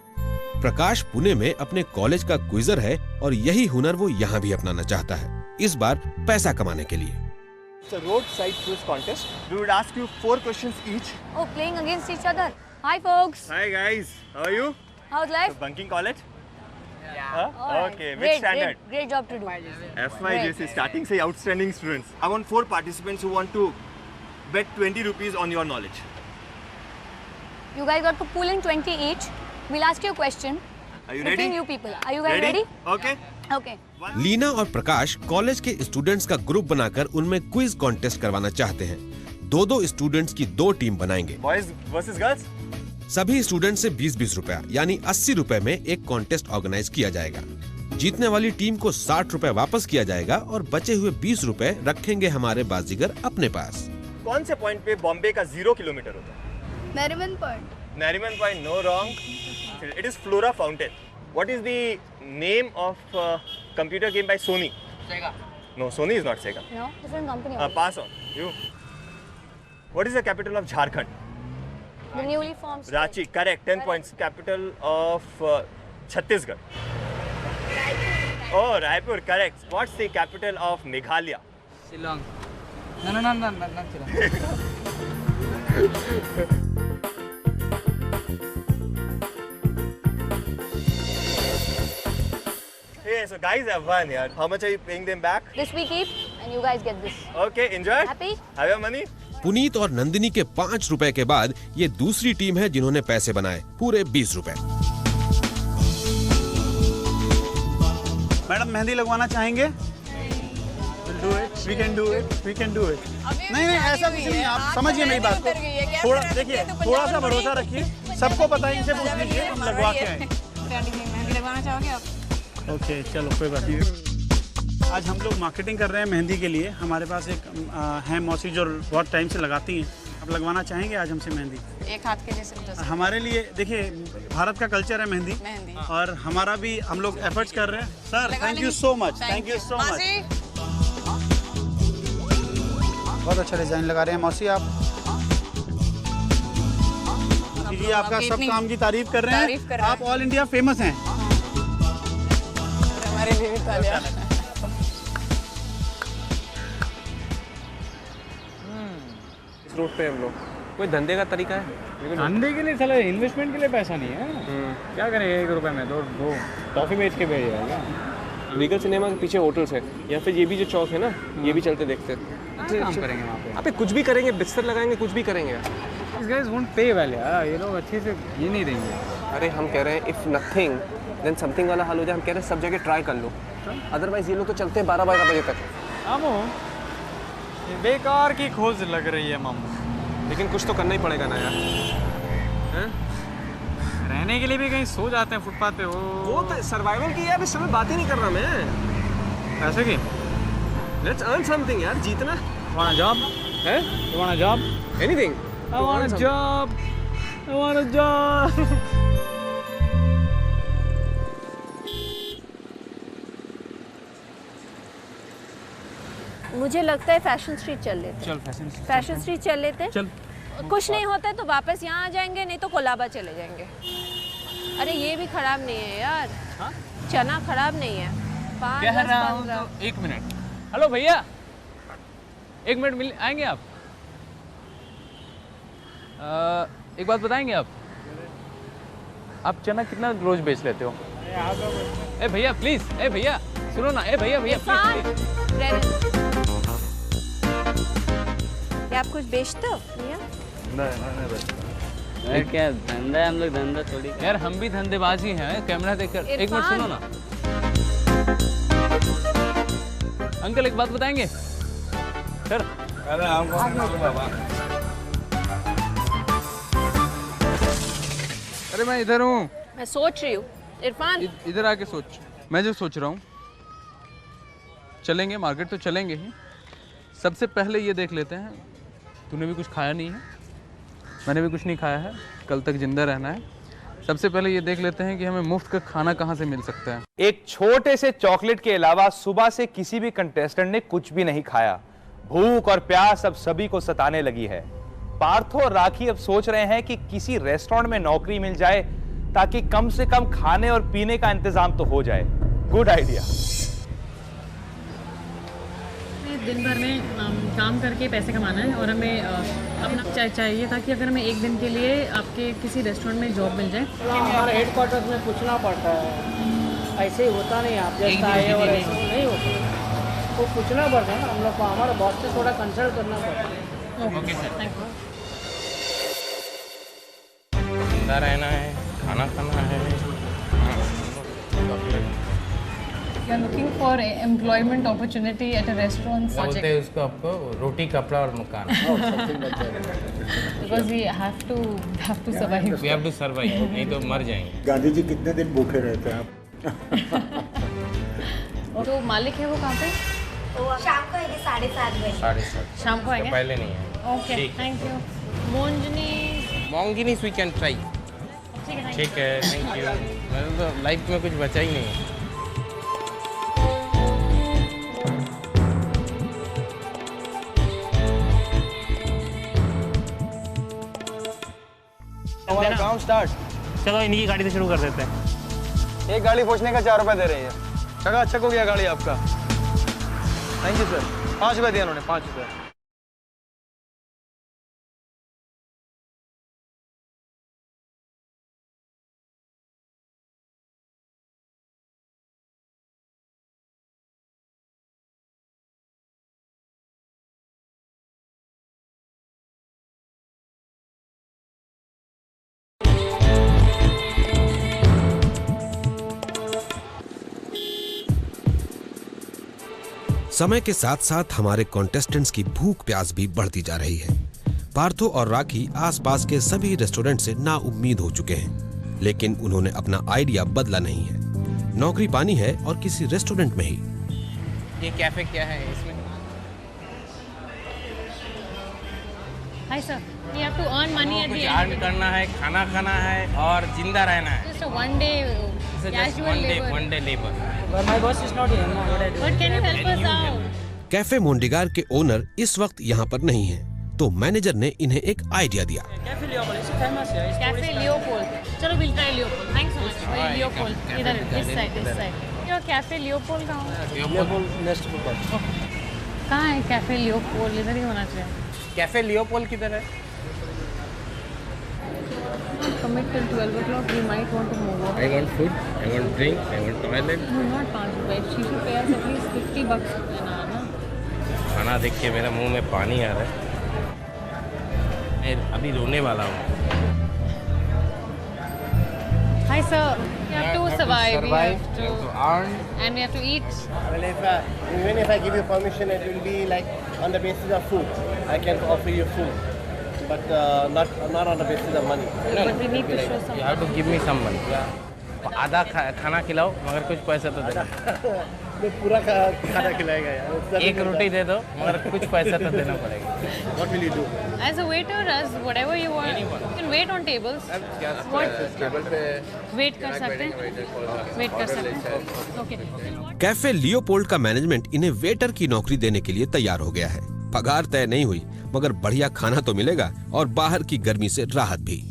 प्रकाश पुणे में अपने कॉलेज का क्विजर है और यही हुनर वो यहाँ भी अपनाना चाहता है, इस बार पैसा कमाने के लिए। It's a roadside quiz contest. We would ask you 4 questions each. Oh, playing against each other. Hi, folks. Hi guys, how are you? How's life? So, bunking college? Yeah. Okay, which standard? Great job to do. FYJC, starting say outstanding students. I want 4 participants who want to bet 20 rupees on your knowledge. You guys got to pull in 20 each. We'll ask you a question. Are you between ready? you people. Are you guys ready? Okay. Okay. Leena और प्रकाश college के students का group बनाकर उनमें quiz contest करवाना चाहते हैं। 2-2 students की 2 team बनाएंगे। Boys versus girls? सभी स्टूडेंट से 20-20 रुपया यानी 80 रुपए में एक कॉन्टेस्ट ऑर्गेनाइज किया जाएगा। जीतने वाली टीम को 60 रुपए वापस किया जाएगा और बचे हुए 20 रुपए रखेंगे हमारे बाजीगर अपने पास। कौन से पॉइंट पे बॉम्बे का 0 किलोमीटर होता है? Nariman point. Nariman Point, no wrong. It is Flora Fountain. What is the name of computer game by Sony? Sega. No, Sony is not Sega. No, different company. Pass on. You. What is the capital of Jharkhand? The newly formed state. Ranchi, correct. 10 points. Capital of Chhattisgarh. Oh, Raipur, correct. What's the capital of Meghalaya? Shillong. No, not Shillong. Hey, so guys have won, yaar. How much are you paying them back? This we keep, and you guys get this. Okay, enjoy. Happy? Have your money. Puneet और नंदिनी के 5 रुपए के बाद ये दूसरी team है जिन्होंने पैसे बनाए पूरे 20 रुपए। मैडम मेहंदी लगवाना चाहेंगे? Do it. We can do it. We can do it. नहीं ऐसा कुछ नहीं, आप समझिए मेरी बात को। थोड़ा देखिए, थोड़ा सा भरोसा रखिए। सबको पता है, इनसे पूछ लीजिए, हम लगवा के आए। मेहंदी लगवाना चाहोगे आप? ओके, चलो कोई बात नहीं। आज हम लोग मार्केटिंग कर रहे हैं मेहंदी के लिए। हमारे पास एक है मौसी जो बहुत टाइम से लगाती हैं। आप लगवाना चाहेंगे आज हमसे मेहंदी? एक हाथ के जैसे हमारे लिए देखिए, भारत का कल्चर है मेहंदी, और हमारा भी हम लोग एफर्ट्स कर रहे हैं। Sir thank you so much, thank you so much. बहुत अच्छा डिजाइन लगा रहे हैं मौसी आप। जी आपका सब काम की तारीफ कर रहे हैं, आप ऑल इंडिया फेमस हैं। हमारे लिए भी तालियां। इस रूट पे हम लोग कोई धंधे का तरीका है? धंधे के लिए साला इन्वेस्टमेंट के लिए पैसा नहीं है। क्या करेंगे 1 रुपए में? दो टॉफी बेच के बेच जाएगा। रीगल सिनेमा के पीछे होटल्स है, या फिर ये भी जो चौक है ना, ये भी चलते देखते हैं। काम करेंगे वहाँ पे? अबे कुछ भी करेंगे, बिस्तर लगाएंगे, कुछ भी करेंगे। These guys won't pay well यार, ये लोग अच्छे से ये नहीं देंगे। अरे हम कह रहे हैं इफ नथिंग देन समथिंग वाला हाल हो जाए। हम कह रहे हैं सब जगह ट्राई कर लो, अदरवाइज ये लोग तो चलते हैं 12-12 बजे तक। मामू ये बेकार की खोज लग रही है मामू। लेकिन कुछ तो करना ही पड़ेगा ना यार, हैं? रहने के लिए भी कहीं सो जाते हैं फुटपाथ पे। वो तो सर्वाइवल की है, अभी समय बात ही नहीं कर रहा मैं। पैसे की? लेट्स अर्न समथिंग यार, जीतना। Want a job? हैं? You want a job? Anything? I want a job. I want a job. मुझे लगता है फैशन स्ट्रीट चल लेते। चल फैशन स्ट्रीट चल लेते। चल। कुछ नहीं होता है तो वापस यहाँ आ जाएंगे, नहीं तो कोलाबा चले जाएंगे। अरे ये भी खराब नहीं है यार। हाँ? चना खराब नहीं है। 5, कह 10, रहा हूँ 15। तो 1 मिनट। हेलो भैया, 1 मिनट मिल आएंगे आप? एक बात बताएंगे आप चना कितना रोज बेच लेते हो? ए भैया प्लीज, ए भैया सुनो ना, ए भैया प्लीज। क्या आप कुछ बेचते हो भैया? नहीं बेचता। यार क्या धंधा है, हम लोग धंधा थोड़ी। यार हम भी धंधेबाज ही हैं, कैमरा देखकर। 1 मिनट सुनो ना अंकल, एक बात बताएंगे सर? अरे बाबा, अरे मैं इधर हूँ। मैं सोच रही हूँ इरफान। इधर आके सोच। मैं जो सोच रहा हूँ, चलेंगे मार्केट तो चलेंगे ही। सबसे पहले ये देख लेते हैं, तूने भी कुछ खाया नहीं है, मैंने भी कुछ नहीं खाया है, कल तक जिंदा रहना है। सबसे पहले ये देख लेते हैं कि हमें मुफ्त का खाना कहाँ से मिल सकता है। एक छोटे से चॉकलेट के अलावा सुबह से किसी भी कंटेस्टेंट ने कुछ भी नहीं खाया। भूख और प्यास अब सभी को सताने लगी है। पार्थो और राखी अब सोच रहे हैं कि किसी रेस्टोरेंट में नौकरी मिल जाए ताकि कम से कम खाने और पीने का इंतजाम तो हो जाए। Good idea. दिन भर में काम करके पैसे कमाना है और हमें अपना चाहिए था कि अगर हमें 1 दिन के लिए आपके किसी रेस्टोरेंट में जॉब मिल जाए। हमारे हेडक्वार्टर्स में पूछना पड़ता है, ऐसे ही होता नहीं। आप जैसा आए और ऐसे नहीं होता, तो पूछना पड़ता है ना हम लोग को। हमारे बॉस से थोड़ा कंसल्ट करना पड़ता है। Okay sir, thank you. जिंदा रहना है, खाना खाना है। You are looking for employment opportunity at a restaurant. बोलते हैं उसको आपको रोटी कपड़ा और मकान। Because we have to survive. We have to survive, नहीं तो मर जाएंगे। गांधी जी कितने दिन भूखे रहते हैं आप? तो मालिक है वो कहाँ पे? शाम को आएंगे 7:30 बजे। 7:30 शाम को आएंगे? पहले नहीं है। Okay, thank you. Monginis. Monginis we can try. ठीक है, थैंक यू। मतलब तो लाइफ में कुछ बचा ही नहीं है। हमारा काम स्टार्ट। चलो इन्हीं की गाड़ी से शुरू कर देते हैं। एक गाड़ी पहुंचने का 4 रुपए दे रही है। चकाचक हो गया गाड़ी आपका। Thank you sir. 5 रुपए दिए उन्होंने, 5 रुपए। समय के साथ साथ हमारे कॉन्टेस्टेंट्स की भूख प्यास भी बढ़ती जा रही है। पार्थो और राखी आसपास के सभी रेस्टोरेंट से नाउम्मीद हो चुके हैं, लेकिन उन्होंने अपना आइडिया बदला नहीं है। नौकरी पानी है और किसी रेस्टोरेंट में ही। ये कैफे क्या है इसमें? Hi sir. You have to earn money at the कुछ end. अर्न करना है, खाना खाना है और जिंदा रहना है। Just a one day casual labor. one day labor. But my boss is not here. No, what I do? But can you help us out? Cafe Mondegar के ओनर इस वक्त यहाँ पर नहीं हैं, तो मैनेजर ने इन्हें एक आइडिया दिया। Cafe Leopold is famous here. Cafe Leopold. चलो we'll try Leopold. Thanks so much. वही Leopold. इधर this side. Your Cafe Leopold कहाँ है? Leopold next football. कहाँ है Cafe Leopold? इधर ही होना चाहिए। कैफे लियोपोल किधर है? Commit till 12 o'clock. We might want to move on. I want food, I want drink, I want toilet. No, not 5 rupees. She should pay us at least $50 an hour, ना? खाना देख के मेरे मुंह में पानी आ रहा है। मैं अभी रोने वाला हूँ। Hi sir. We have to survive. We have to earn. and we have to eat. Well, even if I give you permission, it will be like on the basis of food. I can offer you food, but not on the basis of money. But we need to show some. You have to give me some money. आधा खाना खिलाओ मगर कुछ पैसा तो देना। पूरा खाना खिलाएगा यार। एक रोटी दे दो मगर कुछ पैसा तो देना पड़ेगा। What will you do? As a waiter, as whatever you want. You can wait on tables. What? Table पे Wait कर सकते हैं? Wait कर सकते हैं? Okay. कैफे लियोपोल्ड का मैनेजमेंट इन्हें वेटर की नौकरी देने के लिए तैयार हो गया है। पगार तय नहीं हुई मगर बढ़िया खाना तो मिलेगा और बाहर की गर्मी से राहत भी।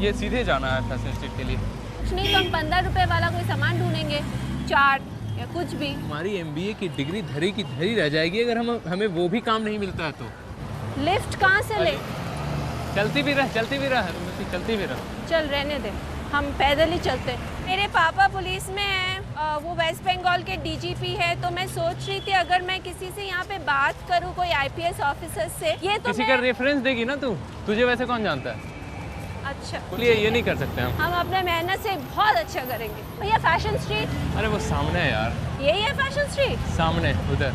ये सीधे जाना है फैशन स्ट्रीट के लिए। कुछ नहीं तो हम 15 रुपए वाला कोई सामान ढूंढेंगे, चाट या कुछ भी। हमारी MBA की डिग्री धरी की धरी रह जाएगी अगर हमें वो भी काम नहीं मिलता है तो। लिफ्ट कहाँ से ले? चलती भी रह चलती भी रह। चल रहने दे, हम पैदल ही चलते हैं। मेरे पापा पुलिस में हैं, वो वेस्ट बंगाल के DGP है, तो मैं सोच रही थी अगर मैं किसी से यहाँ पे बात करूँ कोई IPS ऑफिसर से। ये तो किसी का रेफरेंस देगी ना तू, तुझे वैसे कौन जानता है? अच्छा बोलिए ये नहीं कर सकते हम अपने मेहनत से बहुत अच्छा करेंगे। भैया फैशन स्ट्रीट। अरे वो सामने है यार। यही है फैशन स्ट्रीट? सामने उधर।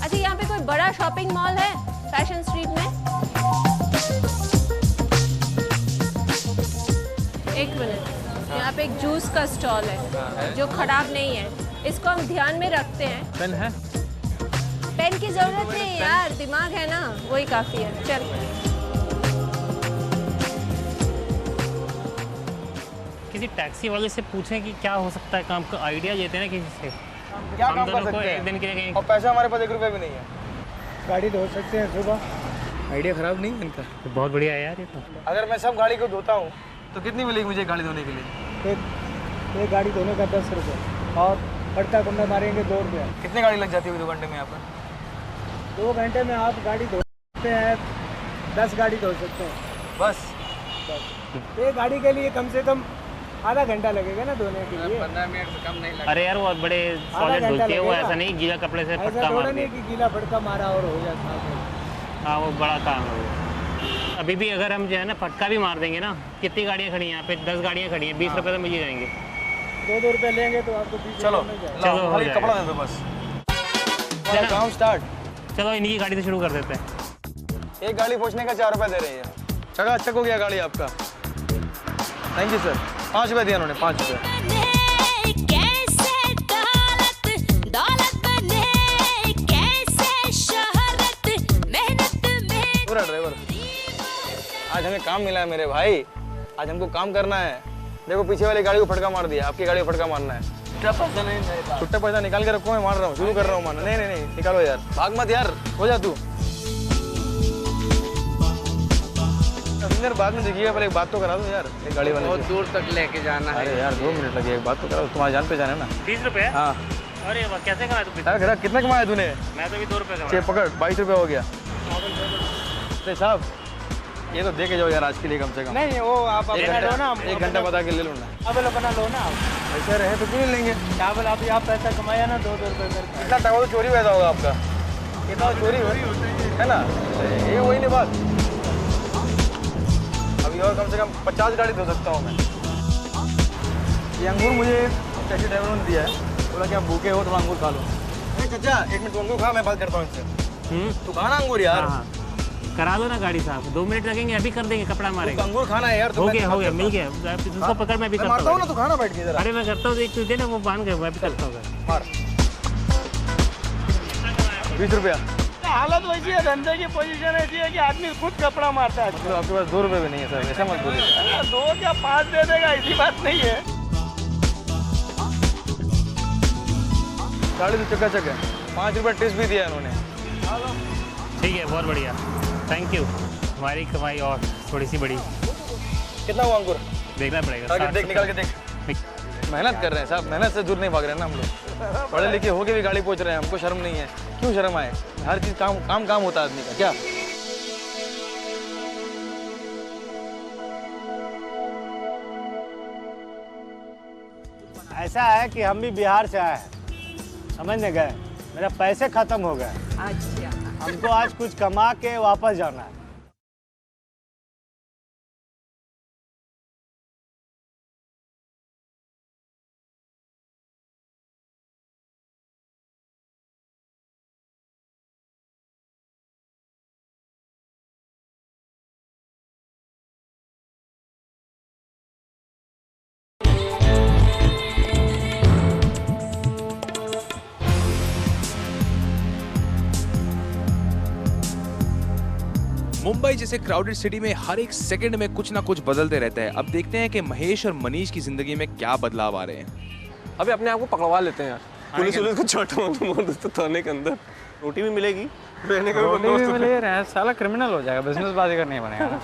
अच्छा यहाँ पे कोई बड़ा शॉपिंग मॉल है फैशन स्ट्रीट में? एक मिनट, यहाँ पे एक जूस का स्टॉल है जो खराब नहीं है, इसको हम ध्यान में रखते हैं। पेन है? पेन की जरूरत नहीं यार, दिमाग है ना वही काफी है। चल किसी टैक्सी वाले से पूछें कि क्या हो सकता है काम का, आइडिया देते हैं ना किसी से। क्या हम काम दोनों कर को सकते एक दिन के लिए हैं और पैसा हमारे पास 1 रुपया भी नहीं है। गाड़ी धो सकते हैं सुबह। आइडिया खराब नहीं है इनका। तो बहुत बढ़िया है यार ये तो। अगर मैं सब गाड़ी को धोता हूँ तो कितनी मिलेगी मुझे गाड़ी धोने के लिए? एक गाड़ी धोने का 10 रुपये और फटका कुंडा मारेंगे 2 रुपये। कितनी गाड़ी लग जाती होगी 2 घंटे में यहाँ पर? 2 घंटे में आप गाड़ी धो सकते हैं, 10 गाड़ी धो सकते हैं बस। एक गाड़ी के लिए कम से कम आधा घंटा लगेगा ना धोने के लिए। 15 मिनट से कम नहीं लगेगा। अरे यार वो बड़े सॉलिड धुलते हैं वो, ऐसा नहीं गीला कपड़े से फटका मार नहीं कि गीला फटका मारा और हो जाता है। हाँ वो बड़ा काम है वो। अभी भी अगर हम जो है ना फटका भी मार देंगे ना, कितनी गाड़ियाँ खड़ी हैं यहाँ पे? 10 गाड़ियाँ खड़ी हैं, 20 रुपये तो मिल ही जाएंगे। 2-2 रुपये लेंगे तो आपको 20 चलो कपड़ा दे दो बस। काम स्टार्ट। चलो इन्हीं की गाड़ी से शुरू कर देते हैं। एक गाड़ी पहुँचने का 4 रुपये दे रही है। चकाचक हो गया गाड़ी आपका। Thank you sir. 5 रुपये दिया उन्होंने, 5 रुपये। पूरा ड्राइवर, आज हमें काम मिला है मेरे भाई, आज हमको काम करना है। देखो पीछे वाली गाड़ी को फटका मार दिया, आपकी गाड़ी को फटका मारना है। छुट्टा पैसा नहीं, छुट्टा पैसा निकाल के रखो, मैं मार रहा हूँ, शुरू कर रहा हूँ मारना। नहीं निकालो यार, भाग मत यार, हो जा तू। बाद में देखिएगा, पहले एक बात तो करा दो यार, एक गाड़ी वाले। बहुत दूर तक लेके जाना है। अरे यार 2 मिनट लगे, एक बात तो करा दो, तुम्हारा जान पहचान है ना। 30 रुपये? हाँ। अरे वाह, कैसे कमाया तू? कितना कमाया तूने? मैं तो भी 2 रुपये कमाया। पकड़, 22 रुपये हो गया। अरे साहब ये तो दे के जाओ यार आज के लिए कम से कम। नहीं वो आप 1 घंटा बता के ले लो ना। अब अपना लो ना आप। ऐसे रहे तो क्यों नहीं लेंगे? चावल आप पैसा कमाया ना 2-2 रुपये करके। कितना चावल चोरी पैदा होगा आपका? कितना चोरी है ना, ये वही नहीं बात। अभी और कम से कम 50 गाड़ी धो सकता हूँ मैं। ये अंगूर मुझे टैक्सी ड्राइवर ने दिया है, बोला कि आप भूखे हो तो अंगूर खा लो। चाचा 1 मिनट अंगूर खा, मैं बात करता हूँ इनसे। तू खा ना अंगूर यार। करा दो ना गाड़ी साहब, 2 मिनट लगेंगे, अभी कर देंगे, कपड़ा मारेंगे। अंगूर खाना है यार। हो गया मिल गया, उसको पकड़ मैं भी करता हूँ ना, तो खाना बैठ के जरा। अरे मैं करता हूँ, एक तू दे ना, वो बांध गए, मैं भी करता हूँ। 20 रुपया। हालत वैसी है, धंधे की पोजीशन ऐसी है कि आदमी खुद कपड़ा मारता है। तो आपके पास 2 रुपए भी नहीं है सर, ऐसा मत बोलिए। 2 क्या 5 दे देगा, ऐसी बात नहीं है। गाड़ी तो चकाचक है, 5 रुपए टिप्स भी दिया इन्होंने। ठीक है, बहुत बढ़िया, थैंक यू। हमारी कमाई और थोड़ी सी बड़ी। कितना हुआ अंकुर? देखना पड़ेगा। देख, निकाल के देख। मेहनत कर रहे हैं साहब, मेहनत से दूर नहीं भाग रहे हैं ना हम लोग। पढ़े लिखे होके भी गाड़ी पहुंच रहे हैं, हमको शर्म नहीं है। क्यों शर्म आए? हर चीज काम होता है आदमी का। क्या ऐसा है कि हम भी बिहार से आए हैं, समझने गए, मेरे पैसे खत्म हो गए। अच्छा, हमको आज कुछ कमा के वापस जाना है। मुंबई जैसे क्राउडेड सिटी में हर एक सेकंड में कुछ ना कुछ बदलते रहता है। अब देखते हैं कि महेश और मनीष की जिंदगी में क्या बदलाव आ रहे हैं। अभी अपने आप को पकड़वा लेते हैं यार, पुलिस को छोटा थाने के अंदर रोटी भी मिलेगी, रहने का भी मिलेगा। साला क्रिमिनल हो जाएगा, बिजनेस बाजी करने नहीं बनेगा ना।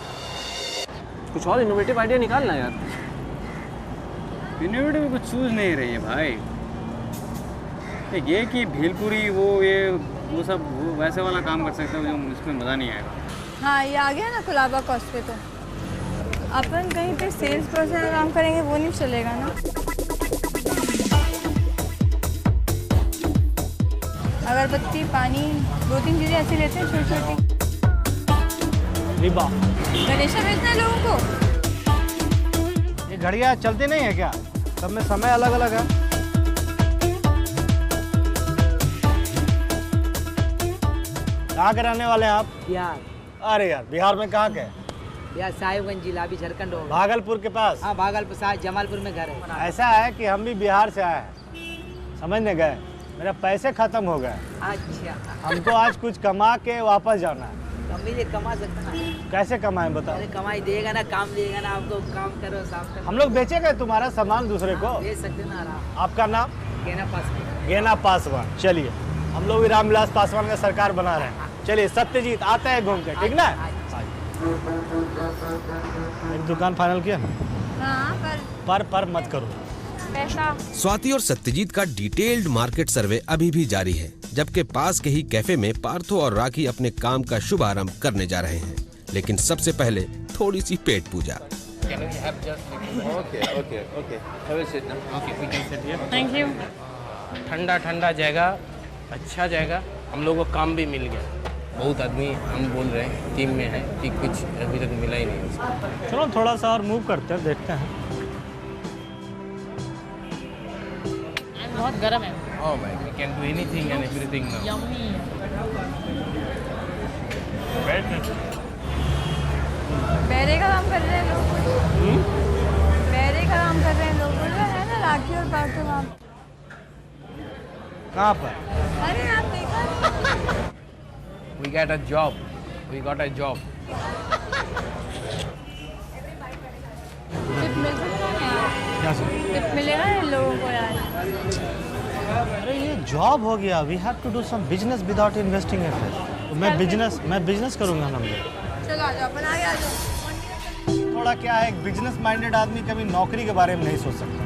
कुछ और इनोवेटिव आइडिया निकालना यार। इनोवेटिव कुछ सूझ नहीं रही है भाई। ये कि भेलपुरी वो सब वैसे वाला काम कर सकते हो जो इसमें मज़ा नहीं आएगा। हाँ, ये आ गया ना कुलाबा कॉस्ट पे, तो अपन कहीं पे सेल्स पर्सन का काम करेंगे, वो नहीं चलेगा ना। अगरबत्ती, पानी, 2-3 चीजें ऐसी लेते हैं छोटी छोटी। रिबा गणेशा बेचना है लोगों को। ये घड़ियाँ चलती नहीं है क्या? सब में समय अलग अलग है। कहाँ के रहने वाले हैं आप? बिहार। अरे यार, बिहार में कहाँ के? यार साहिबगंज जिला, अभी झारखंड हो गया। भागलपुर के पास? हाँ, भागलपुर साथ जमालपुर में घर है। ऐसा है कि हम भी बिहार से आए हैं, समझने गए, मेरे पैसे खत्म हो गए। अच्छा, हमको आज कुछ कमा के वापस जाना है। कमा सकते ना। कैसे कमाएं बताओ? अरे कमाई देगा ना, काम देगा ना आपको, काम करो, साफ करो। हम लोग बेचेंगे तुम्हारा सामान दूसरे को? दे सकते ना आराम। आपका नाम? गेना पासवान। गेना पासवान। चलिए, हम लोग भी रामविलास पासवान का सरकार बना रहे हैं। चलिए सत्यजीत आते हैं घूम के, ठीक ना? एक दुकान फाइनल किया? हाँ, पर मत करो। पैसा। स्वाति और सत्यजीत का डिटेल्ड मार्केट सर्वे अभी भी जारी है, जबकि पास के ही कैफे में पार्थो और राखी अपने काम का शुभारंभ करने जा रहे हैं। लेकिन सबसे पहले थोड़ी सी पेट पूजा। Thank you. ठंडा ठंडा जगह, अच्छा जगह, हम लोगों को काम भी मिल गया। बहुत आदमी हम बोल रहे हैं टीम में है कि कुछ अभी तक मिला ही नहीं। चलो थोड़ा सा और मूव करते हैं, देखते हैं। बहुत गर्म है। Oh my, we can do anything and everything now. Yummy. बैरे का काम कर रहे हैं लोग। बैरे का काम कर रहे हैं लोग, है ना राखी और पार्थो वहाँ। कहाँ पर? अरे आप देखा नहीं? We got a job. We got a job. Tip मिल सकता है यार? क्या सर? टिप मिलेगा इन लोगों को यार? अरे ये जॉब हो गया। We have to do some business without investing effort. मैं बिजनेस करूँगा हम लोग। चलो आ जाओ, अपन आगे आ जाओ। थोड़ा क्या है, एक बिजनेस माइंडेड आदमी कभी नौकरी के बारे में नहीं सोच सकता।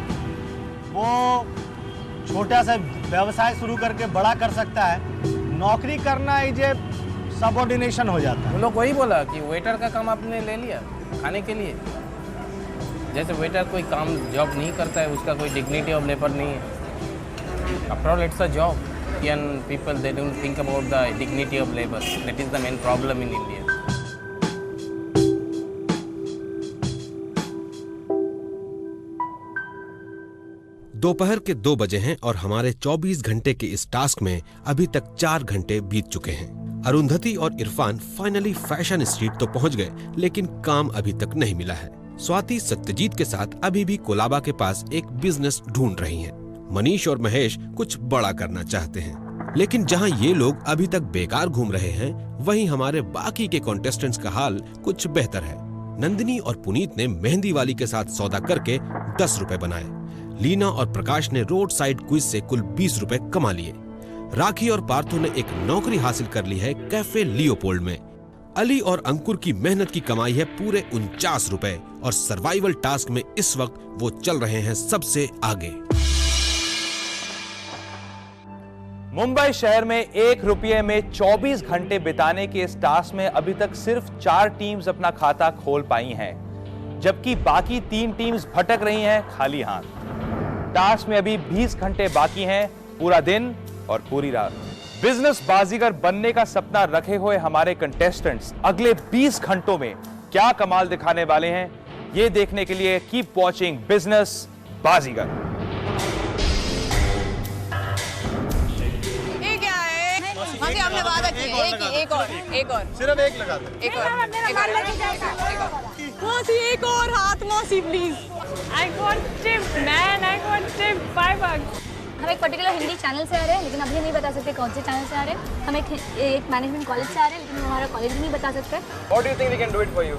वो छोटा सा व्यवसाय शुरू करके बड़ा कर सकता है। नौकरी करना इजे सबऑर्डिनेशन हो जाता है। उन लोग वही बोला कि वेटर का काम आपने ले लिया खाने के लिए। जैसे वेटर कोई काम जॉब नहीं करता है, उसका कोई डिग्निटी ऑफ लेबर नहीं है। After all, it's a job. Young people, they don't think about the dignity of labor. That is the main problem in India. दोपहर के 2 बजे हैं और हमारे 24 घंटे के इस टास्क में अभी तक 4 घंटे बीत चुके हैं। अरुंधति और इरफान फाइनली फैशन स्ट्रीट तो पहुंच गए, लेकिन काम अभी तक नहीं मिला है। स्वाति सत्यजीत के साथ अभी भी कोलाबा के पास एक बिजनेस ढूंढ रही हैं। मनीष और महेश कुछ बड़ा करना चाहते हैं, लेकिन जहां ये लोग अभी तक बेकार घूम रहे हैं, वहीं हमारे बाकी के कॉन्टेस्टेंट्स का हाल कुछ बेहतर है। नंदिनी और पुनीत ने मेहंदी वाली के साथ सौदा करके 10 रुपए बनाए। लीना और प्रकाश ने रोड साइड क्विज से कुल 20 रुपए कमा लिए। राखी और पार्थो ने एक नौकरी हासिल कर ली है कैफे लियोपोल्ड में। अली और अंकुर की मेहनत की कमाई है पूरे 49 रुपए और सर्वाइवल टास्क में इस वक्त वो चल रहे हैं सबसे आगे। मुंबई शहर में 1 रुपये में 24 घंटे बिताने के इस टास्क में अभी तक सिर्फ 4 टीम्स अपना खाता खोल पाई हैं, जबकि बाकी 3 टीम्स भटक रही हैं खाली हाथ। टास्क में अभी 20 घंटे बाकी हैं, पूरा दिन और पूरी रात। बिजनेस बाजीगर बनने का सपना रखे हुए हमारे कंटेस्टेंट्स अगले 20 घंटों में क्या कमाल दिखाने वाले हैं, ये देखने के लिए कीप वॉचिंग बिजनेस बाजीगर। हमने वादा किया एक और सिर्फ एक लगा दो। एक और हाथ मौसी please. I got tipped, man. I got tipped 5 bucks. हम एक पर्टिकुलर हिंदी चैनल से आ रहे हैं, लेकिन अभी नहीं बता सकते कौन से चैनल से आ रहे हैं। हम एक मैनेजमेंट कॉलेज से आ रहे हैं, लेकिन हमारा कॉलेज भी नहीं बता सकते। What do you think we can do it for you?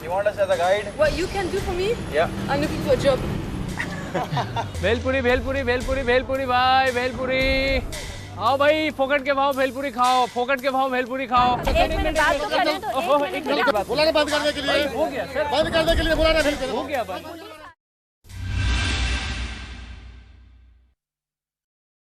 You want us as a guide? What you can do for me? Yeah. I'm looking for a job. Bhelpuri bhelpuri bhelpuri bhelpuri भाई भेलपुरी। आओ भाई, फोकट के भाव भेलपुरी खाओ, फोकट के भाव भेलपुरी खाओ। एक मिनट बात तो करने दो। बुलाना बंद करने के लिए हो गया सर, बंद करने के लिए बुलाना हो गया बात।